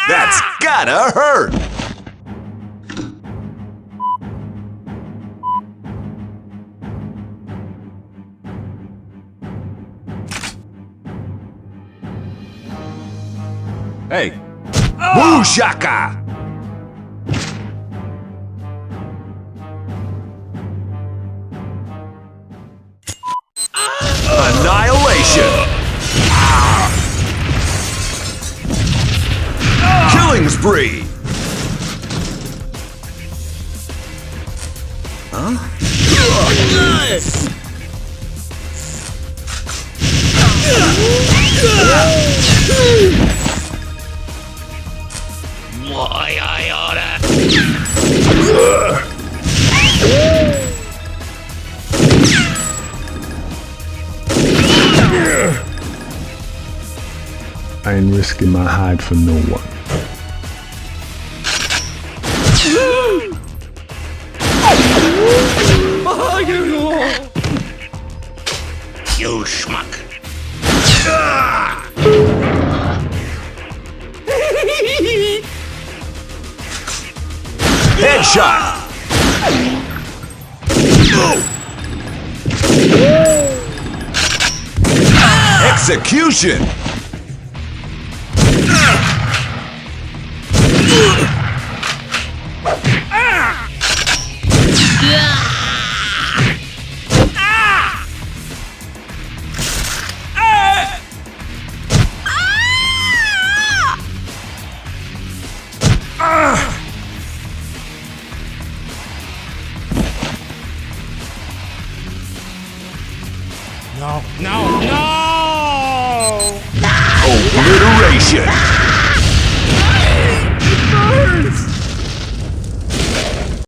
That's gotta hurt! Hey, Woo shaka! Annihilation! Killing spree! Why I oughta. I ain't risking my hide for no one. You schmuck. Headshot! Execution! No, no, no! Obliteration!